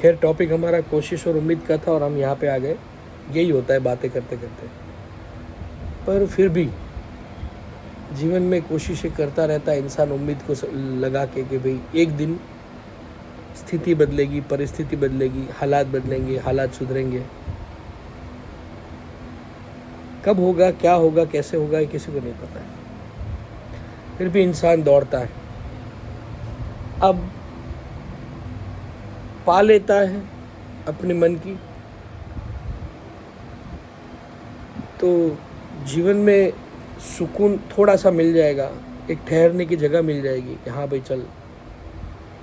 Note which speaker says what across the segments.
Speaker 1: खैर टॉपिक हमारा कोशिश और उम्मीद का था और हम यहाँ पे आ गए। यही होता है बातें करते करते। पर फिर भी जीवन में कोशिशें करता रहता है इंसान, उम्मीद को लगा के कि भाई एक दिन स्थिति बदलेगी, परिस्थिति बदलेगी, हालात बदलेंगे, हालात सुधरेंगे। कब होगा, क्या होगा, कैसे होगा, ये किसी को नहीं पता है। फिर भी इंसान दौड़ता है। अब पा लेता है अपने मन की, तो जीवन में सुकून थोड़ा सा मिल जाएगा, एक ठहरने की जगह मिल जाएगी कि हाँ भाई चल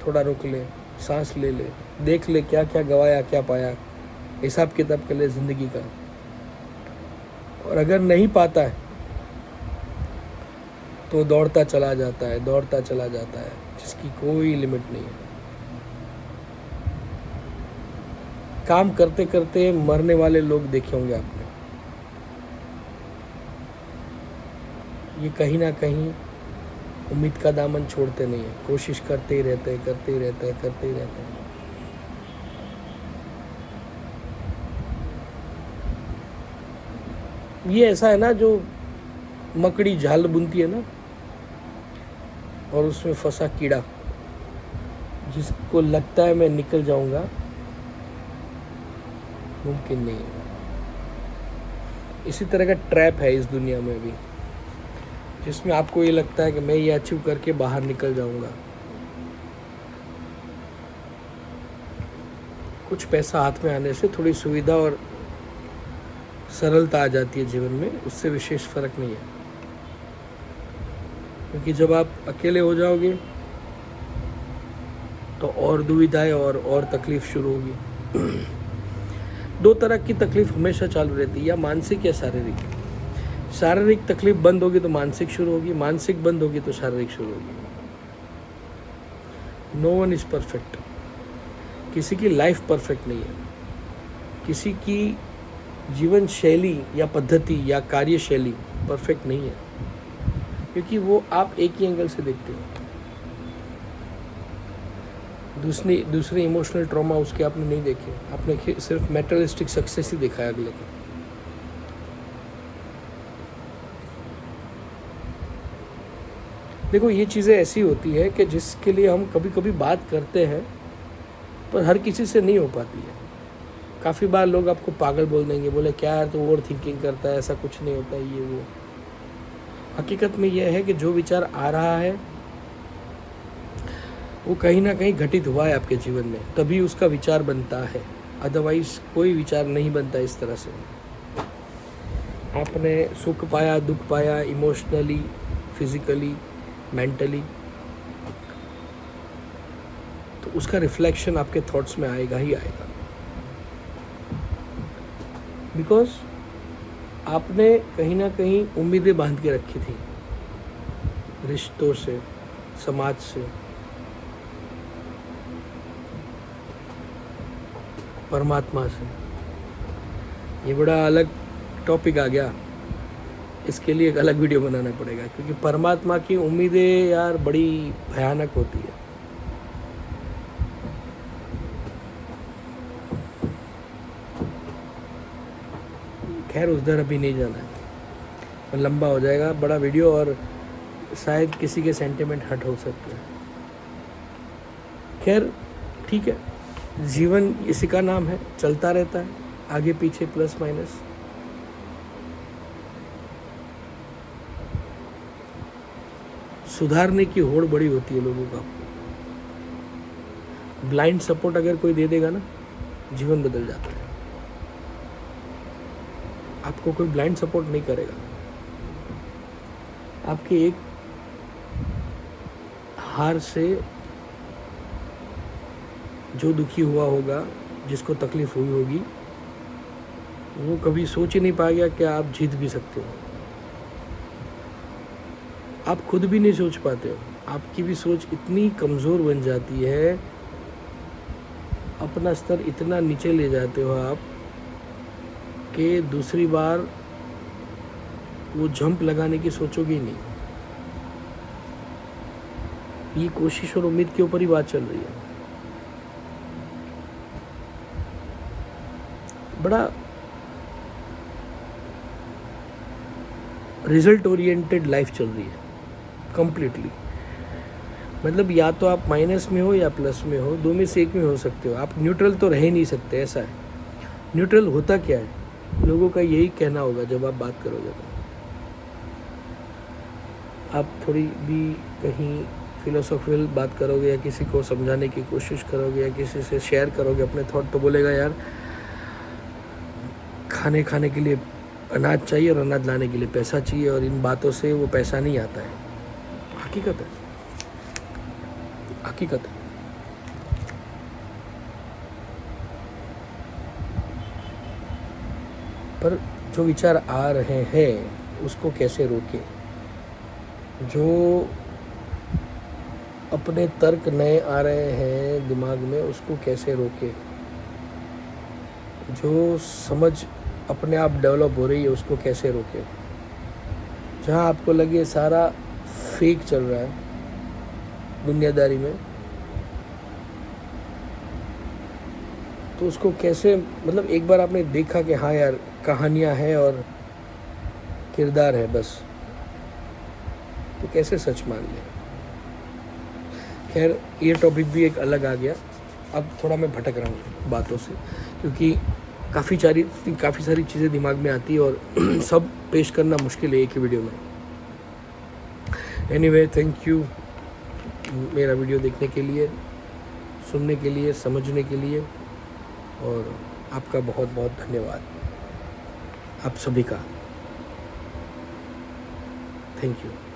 Speaker 1: थोड़ा रुक ले, सांस ले ले, देख ले क्या क्या गवाया, क्या पाया, हिसाब किताब कर ले ज़िंदगी का। और अगर नहीं पाता है तो दौड़ता चला जाता है, दौड़ता चला जाता है, जिसकी कोई लिमिट नहीं है। काम करते करते मरने वाले लोग देखे होंगे आपने। ये कहीं ना कहीं उम्मीद का दामन छोड़ते नहीं है, कोशिश करते ही रहते हैं, करते ही रहते हैं, करते ही रहते हैं। ये ऐसा है ना, जो मकड़ी जाल बुनती है ना, और उसमें फंसा कीड़ा, जिसको लगता है मैं निकल जाऊंगा, मुमकिन नहीं है। इसी तरह का ट्रैप है इस दुनिया में भी, जिसमें आपको ये लगता है कि मैं ये अचीव करके बाहर निकल जाऊंगा। कुछ पैसा हाथ में आने से थोड़ी सुविधा और सरलता आ जाती है जीवन में, उससे विशेष फर्क नहीं है। क्योंकि जब आप अकेले हो जाओगे तो और दुविधाएं और तकलीफ शुरू होगी। दो तरह की तकलीफ हमेशा चालू रहती है, या मानसिक या शारीरिक। शारीरिक तकलीफ बंद होगी तो मानसिक शुरू होगी, मानसिक बंद होगी तो शारीरिक शुरू होगी। No one is perfect. किसी की लाइफ परफेक्ट नहीं है, किसी की जीवन शैली या पद्धति या कार्यशैली परफेक्ट नहीं है, क्योंकि वो आप एक ही एंगल से देखते हो। दूसरे इमोशनल ट्रॉमा उसके आपने नहीं देखे, आपने सिर्फ मेटलिस्टिक सक्सेस ही देखा है अगले को। देखो ये चीज़ें ऐसी होती है कि जिसके लिए हम कभी कभी बात करते हैं, पर हर किसी से नहीं हो पाती है। काफ़ी बार लोग आपको पागल बोल देंगे, बोले क्या यार तो ओवर थिंकिंग करता है, ऐसा कुछ नहीं होता ये वो। हकीकत में यह है कि जो विचार आ रहा है वो कहीं ना कहीं घटित हुआ है आपके जीवन में, तभी उसका विचार बनता है। अदरवाइज कोई विचार नहीं बनता इस तरह से। आपने सुख पाया, दुख पाया, इमोशनली, फिजिकली, मेंटली, तो उसका रिफ्लेक्शन आपके थॉट्स में आएगा ही आएगा। बिकॉज आपने कहीं ना कहीं उम्मीदें बांध के रखी थी, रिश्तों से, समाज से, परमात्मा से। ये बड़ा अलग टॉपिक आ गया, इसके लिए एक अलग वीडियो बनाना पड़ेगा, क्योंकि परमात्मा की उम्मीदें यार बड़ी भयानक होती है। खैर उधर अभी नहीं जाना है, और लंबा हो जाएगा बड़ा वीडियो, और शायद किसी के सेंटिमेंट हर्ट हो सकते हैं। खैर ठीक है, जीवन इसी का नाम है, चलता रहता है, आगे पीछे प्लस माइनस। सुधारने की होड़ बड़ी होती है लोगों का। ब्लाइंड सपोर्ट अगर कोई दे देगा ना, जीवन बदल जाता है। आपको कोई ब्लाइंड सपोर्ट नहीं करेगा, आपके एक हार से जो दुखी हुआ होगा, जिसको तकलीफ हुई होगी, वो कभी सोच ही नहीं पाएगा कि आप जीत भी सकते हो। आप खुद भी नहीं सोच पाते हो, आपकी भी सोच इतनी कमज़ोर बन जाती है, अपना स्तर इतना नीचे ले जाते हो आप कि दूसरी बार वो जंप लगाने की सोचोगे ही नहीं। ये कोशिश और उम्मीद के ऊपर ही बात चल रही है। बड़ा रिजल्ट ओरिएंटेड लाइफ चल रही है कम्प्लीटली। मतलब या तो आप माइनस में हो या प्लस में हो, दो में से एक में हो सकते हो, आप न्यूट्रल तो रह ही नहीं सकते। ऐसा है। न्यूट्रल होता क्या है, लोगों का यही कहना होगा जब आप बात करोगे तो। आप थोड़ी भी कहीं फिलोसॉफिकल बात करोगे या किसी को समझाने की कोशिश करोगे या किसी से शेयर करोगे अपने थॉट, तो बोलेगा यार खाने के लिए अनाज चाहिए और अनाज लाने के लिए पैसा चाहिए, और इन बातों से वो पैसा नहीं आता है। हकीकत है, हकीकत है। पर जो विचार आ रहे हैं उसको कैसे रोकें, जो अपने तर्क नए आ रहे हैं दिमाग में उसको कैसे रोकें, जो समझ अपने आप डेवलप हो रही है उसको कैसे रोकें। जहाँ आपको लगे सारा फेक चल रहा है दुनियादारी में, तो उसको कैसे, मतलब एक बार आपने देखा कि हाँ यार कहानियाँ हैं और किरदार है बस, तो कैसे सच मान लें। खैर ये टॉपिक भी एक अलग आ गया। अब थोड़ा मैं भटक रहा हूँ बातों से, क्योंकि काफ़ी सारी चीज़ें दिमाग में आती है और सब पेश करना मुश्किल है एक ही वीडियो में। एनीवे, थैंक यू मेरा वीडियो देखने के लिए, सुनने के लिए, समझने के लिए, और आपका बहुत बहुत धन्यवाद आप सभी का। Thank you.